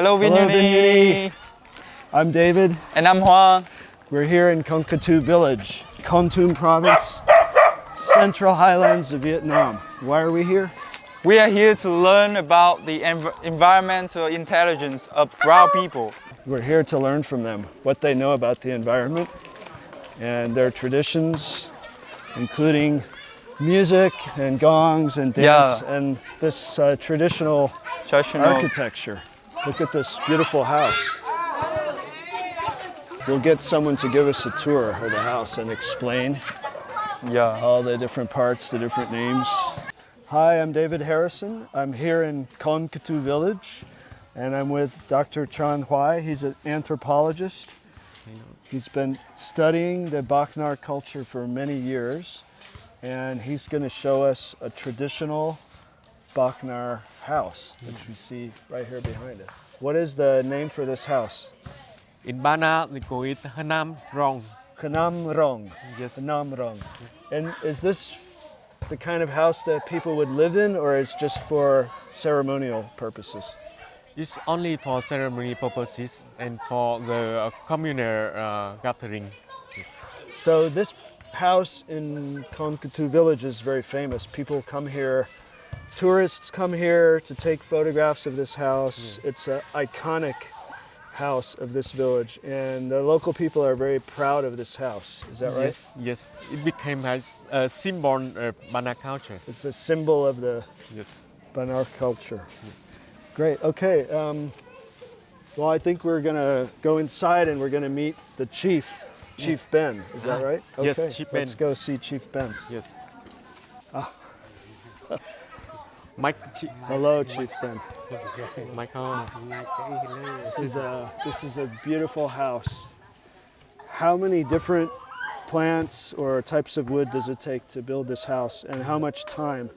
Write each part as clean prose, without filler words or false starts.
Hello, VinUni. I'm David. And I'm Hoàng. We're here in Kon K'tu Village, Kon Tum province, Central Highlands of Vietnam. Why are we here? We are here to learn about the environmental intelligence of Rao people. We're here to learn from them what they know about the environment and their traditions, including music and gongs and dance and this traditional architecture. Look at this beautiful house. We'll get someone to give us a tour of the house and explain all the different parts, the different names. Hi, I'm David Harrison. I'm here in Kon K'tu Village, and I'm with Dr. Trần Hoài. He's an anthropologist. He's been studying the Bahnar culture for many years, and he's going to show us a traditional Bahnar house, which we see right here behind us. What is the name for this house? In Bahnar, they call it Hanam Rong. Hanam Rong. Yes. Hanam Rong. And is this the kind of house that people would live in, or it's just for ceremonial purposes? It's only for ceremony purposes and for the communal gathering. So this house in Kon K'tu Village is very famous. People come here, tourists come here to take photographs of this house. It's an iconic house of this village, and the local people are very proud of this house. Is that right? Yes. It became a symbol of Bahnar culture. It's a symbol of the Bahnar culture. Great. Okay. Well, I think we're gonna go inside and we're gonna meet the chief, Chief Ben. Is that right? Okay. Yes, Chief Ben. Let's go see Chief Ben. Yes. Hello, Chief Ben. Michael. This is a beautiful house. How many different plants or types of wood does it take to build this house, and how much time?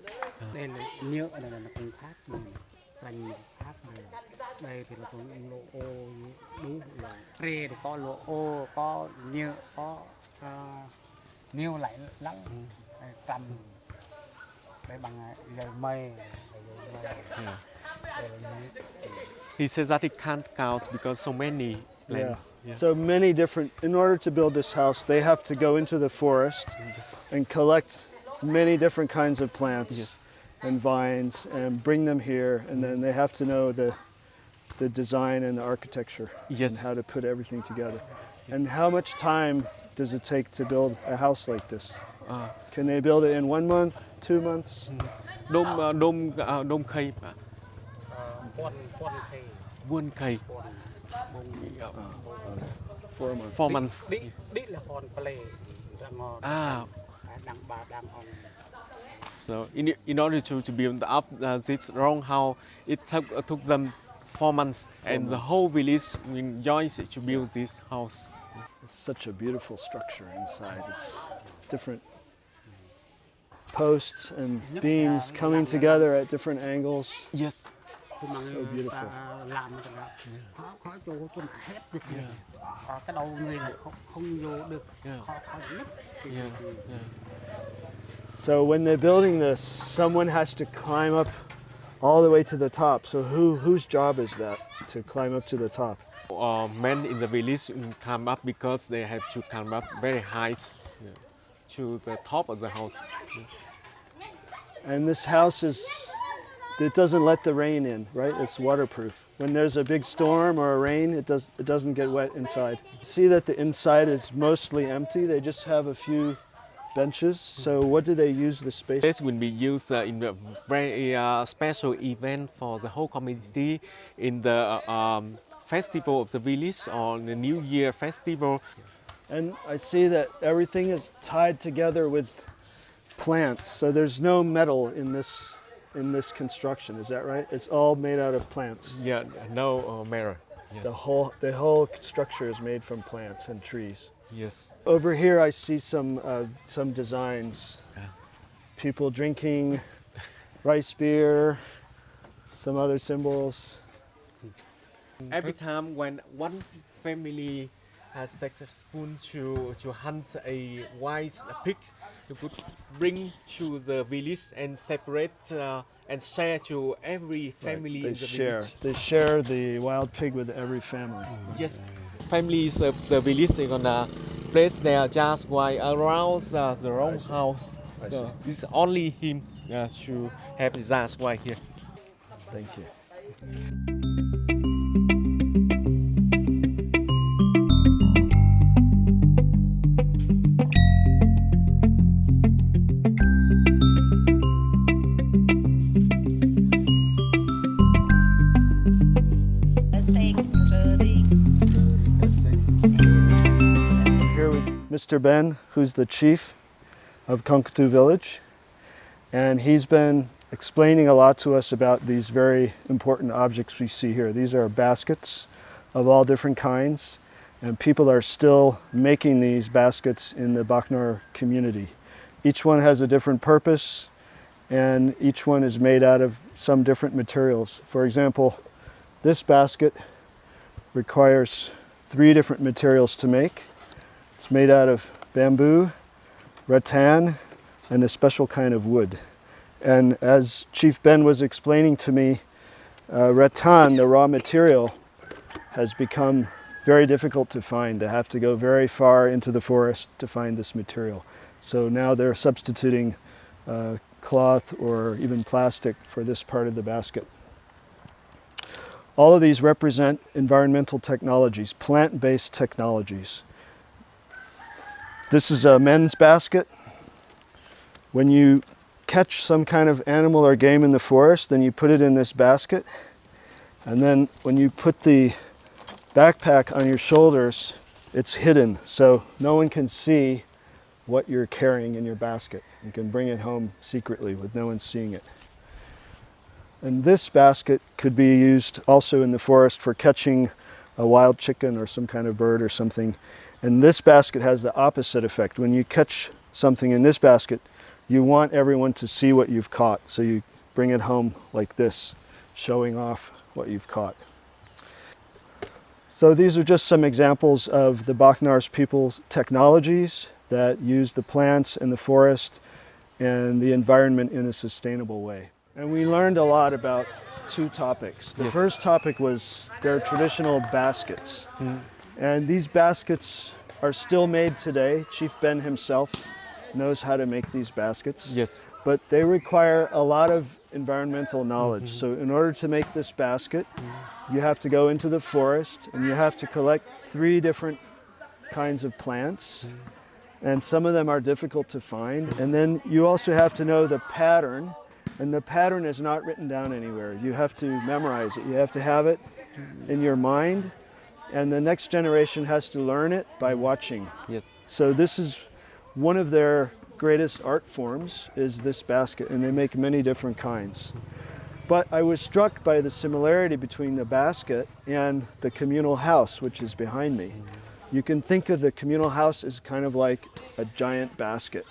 He says that he can't count because so many plants. Yeah. So many different, in order to build this house, they have to go into the forest and collect many different kinds of plants and vines and bring them here, and then they have to know the design and the architecture and how to put everything together. And how much time does it take to build a house like this? Can they build it in 1 month, 2 months? Dom khay. 4 months. 4 months. So in order to build up this long house, it took them 4 months, and the whole village enjoys to build this house. It's such a beautiful structure inside. It's different posts and beams coming together at different angles. Yes. So beautiful. So when they're building this, someone has to climb up all the way to the top. So whose job is that, to climb up to the top? Men in the village climb up because they have to climb up very high to the top of the house. And this house it doesn't let the rain in, right? It's waterproof. When there's a big storm or a rain, it doesn't get wet inside. See that the inside is mostly empty. They just have a few benches. So what do they use the space? This will be used in a very special event for the whole community, in the festival of the village or the New Year festival. And I see that everything is tied together with plants. So there's no metal in this construction. Is that right? It's all made out of plants. Yeah, no metal. Yes. The whole structure is made from plants and trees. Yes. Over here I see some designs. People drinking rice beer, some other symbols. Every time when one family has successful to hunt a wild pig, you could bring to the village and separate and share to every family in the village. They share the wild pig with every family. Yes, families of the village they're gonna place their just while around the wrong house. So it's only him to have the just while here. Thank you. Mr. Ben, who's the chief of Kon K'tu Village, and he's been explaining a lot to us about these very important objects we see here. These are baskets of all different kinds, and people are still making these baskets in the Bahnar community. Each one has a different purpose, and each one is made out of some different materials. For example, this basket requires 3 different materials to make. It's made out of bamboo, rattan, and a special kind of wood. And as Chief Ben was explaining to me, rattan, the raw material, has become very difficult to find. They have to go very far into the forest to find this material. So now they're substituting cloth or even plastic for this part of the basket. All of these represent environmental technologies, plant-based technologies. This is a men's basket. When you catch some kind of animal or game in the forest, then you put it in this basket. And then when you put the backpack on your shoulders, it's hidden, so no one can see what you're carrying in your basket. You can bring it home secretly with no one seeing it. And this basket could be used also in the forest for catching a wild chicken or some kind of bird or something. And this basket has the opposite effect. When you catch something in this basket, you want everyone to see what you've caught. So you bring it home like this, showing off what you've caught. So these are just some examples of the Bahnar's people's technologies that use the plants and the forest and the environment in a sustainable way. And we learned a lot about 2 topics. The first topic was their traditional baskets. And these baskets are still made today. Chief Ben himself knows how to make these baskets. Yes. But they require a lot of environmental knowledge. So in order to make this basket, you have to go into the forest and you have to collect 3 different kinds of plants. And some of them are difficult to find. And then you also have to know the pattern. And the pattern is not written down anywhere. You have to memorize it. You have to have it in your mind. And the next generation has to learn it by watching. Yep. So this is one of their greatest art forms, is this basket, and they make many different kinds. But I was struck by the similarity between the basket and the communal house, which is behind me. You can think of the communal house as kind of like a giant basket.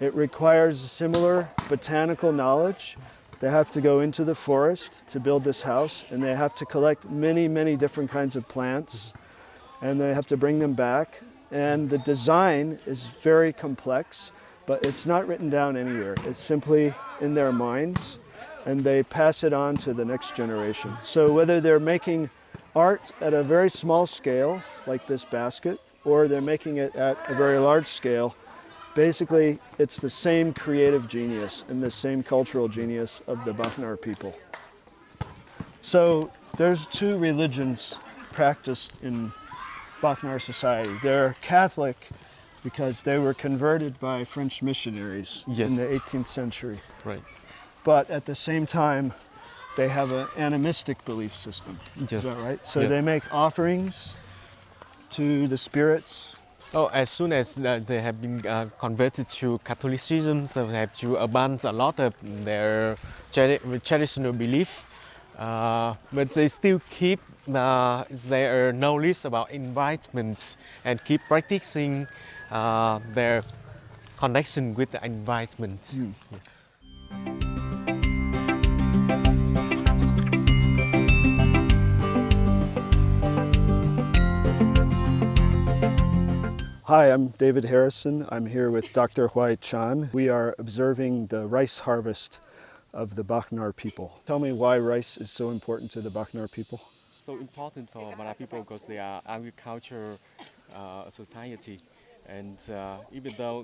It requires similar botanical knowledge. They have to go into the forest to build this house, and they have to collect many, many different kinds of plants, and they have to bring them back. And the design is very complex, but it's not written down anywhere. It's simply in their minds, and they pass it on to the next generation. So whether they're making art at a very small scale, like this basket, or they're making it at a very large scale, basically it's the same creative genius and the same cultural genius of the Bahnar people. So there's 2 religions practiced in Bahnar society. They're Catholic because they were converted by French missionaries in the 18th century. Right. But at the same time, they have an animistic belief system. Yes. Is that right? So they make offerings to the spirits. Oh, as soon as they have been converted to Catholicism, so they have to abandon a lot of their traditional belief. But they still keep their knowledge about environment and keep practicing their connection with the environment. Yes. Hi, I'm David Harrison. I'm here with Dr. Hoai Chan. We are observing the rice harvest of the Bahnar people. Tell me why rice is so important to the Bahnar people. So important for Bahnar people because they are agriculture society, and even though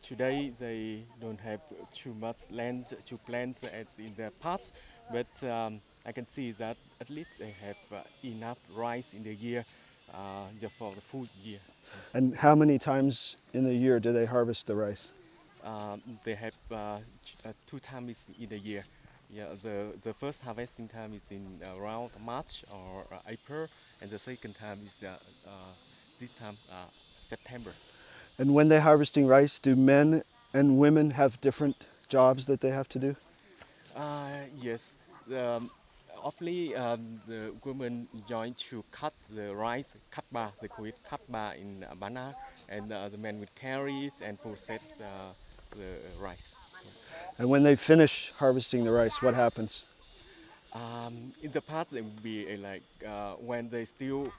today they don't have too much land to plant as in the past, but I can see that at least they have enough rice in the year just for the food year. And how many times in the year do they harvest the rice? They have 2 times in the year. Yeah, the first harvesting time is in around March or April, and the second time is this time September. And when they're harvesting rice, do men and women have different jobs that they have to do? Yes. Often the women join to cut the rice, cut bar, they call it cut bar in Bahnar, and the men will carry it and process the rice. And when they finish harvesting the rice, what happens? In the past, it would be when they still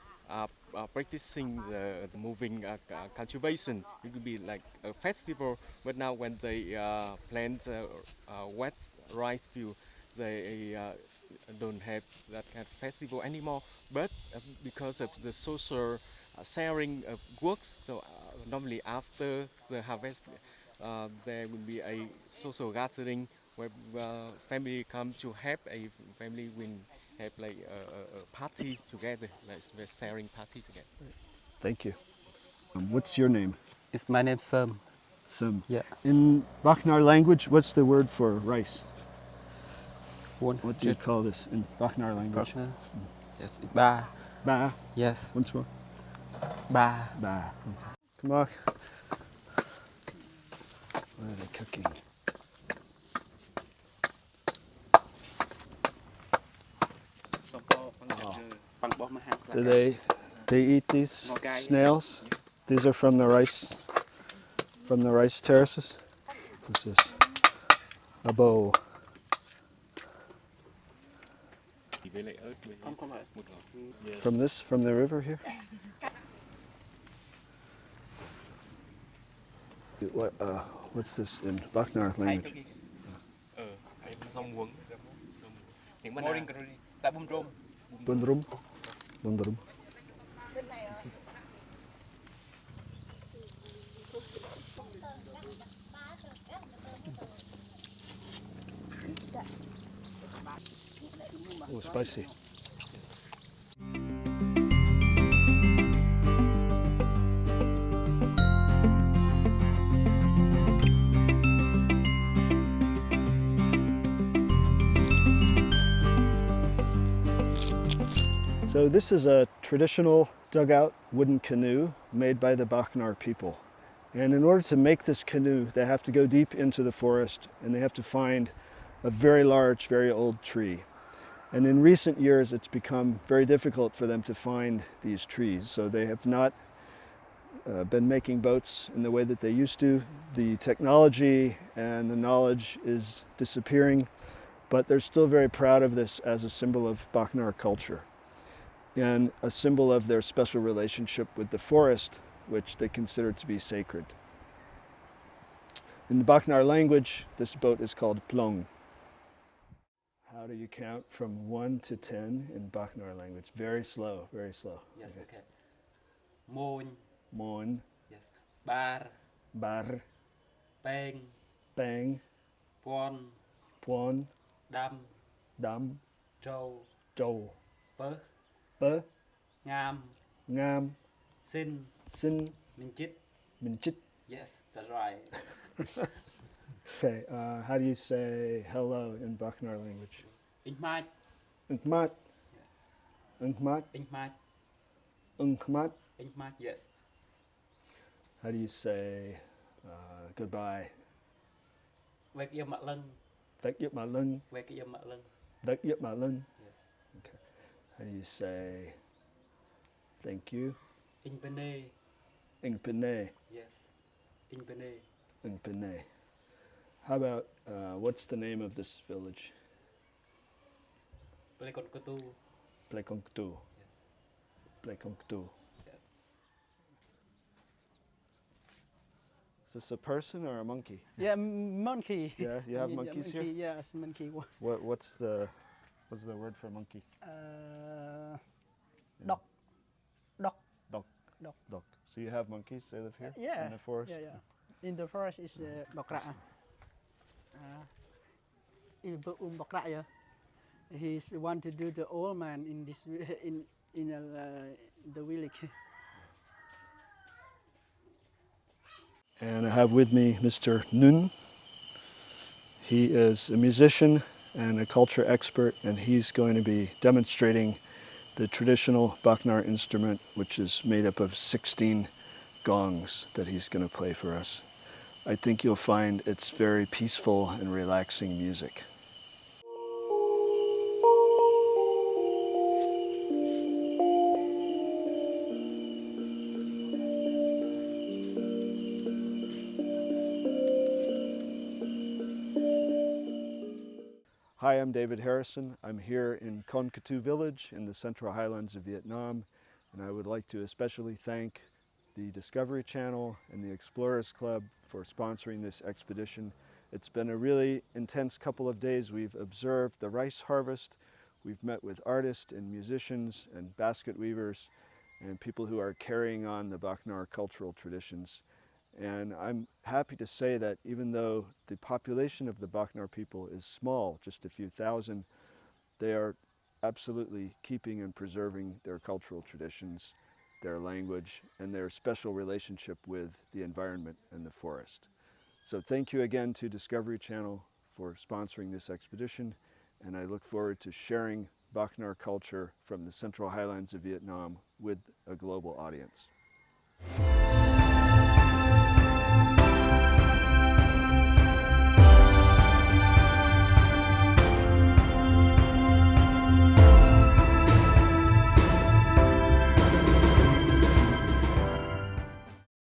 practicing the moving cultivation, it would be like a festival. But now when they plant wet rice field, they don't have that kind of festival anymore. But because of the social sharing of works, so normally after the harvest, there will be a social gathering where family come to have a family will have like a party together, like a sharing party together. Thank you. What's your name? It's my name Sam. Sim. Yeah. In Bahnar language, what's the word for rice? One. What do you call this in Bahnar language? Partner. Yes. Ba. Ba. Yes. Once more. Ba. Ba. Come on. What are they cooking? Do they eat these snails? These are from the rice terraces. This is a bowl. From the river here? What's this in Bahnar language? Bundrum. Bundrum. Oh, spicy. So this is a traditional dugout wooden canoe made by the Bahnar people. And in order to make this canoe, they have to go deep into the forest and they have to find a very large, very old tree. And in recent years, it's become very difficult for them to find these trees. So they have not been making boats in the way that they used to. The technology and the knowledge is disappearing, but they're still very proud of this as a symbol of Bahnar culture and a symbol of their special relationship with the forest, which they consider to be sacred. In the Bahnar language, this boat is called plong. How do you count from 1 to 10 in Bahnar language? Very slow, very slow. Yes. Okay. Moon. Mon. Yes. Bar. Bar. Peng. Bang. Pon. Puan. Dam. Dam. Trâu. Trâu. Pớ. Pớ. Ngam. Ngam. Sin. Sin. Minchit. Minchit. Yes, that's right. Okay, how do you say hello in Bahnar language? Inkmat. Unkmat. Unkmat. Inkmat. Unkmat. Inkmat. Yes. How do you say goodbye? Wake your mặt lưng. Vek yip ma lung. Wake your mặt lưng. Vek yip ma lung. Yes. Okay. How do you say thank you? Inkpene. Ingpene. Yes. Inkpene. Ingpene. How about, what's the name of this village? Kon K'tu. Kon K'tu. Yes. Kon K'tu. Yes. Is this a person or a monkey? Yeah, monkey. Yeah, you have monkeys monkey, here? Yes, monkey. What's the word for monkey? Dog. Dog. Dog. Dog. Dog. So you have monkeys, they live here? Yeah. In the forest? Yeah. In the forest is bọc rạ. Bọc rạ yeah. He's want to do the old man in this in the village. And I have with me Mr. Nun. He is a musician and a culture expert, and he's going to be demonstrating the traditional Bahnar instrument, which is made up of 16 gongs that he's going to play for us. I think you'll find it's very peaceful and relaxing music. Hi, I'm David Harrison. I'm here in Kon K'tu Village in the Central Highlands of Vietnam, and I would like to especially thank the Discovery Channel and the Explorers Club for sponsoring this expedition. It's been a really intense couple of days. We've observed the rice harvest, we've met with artists and musicians and basket weavers and people who are carrying on the Bahnar cultural traditions. And I'm happy to say that even though the population of the Bahnar people is small, just a few thousand, they are absolutely keeping and preserving their cultural traditions, their language, and their special relationship with the environment and the forest. So thank you again to Discovery Channel for sponsoring this expedition, and I look forward to sharing Bahnar culture from the Central Highlands of Vietnam with a global audience.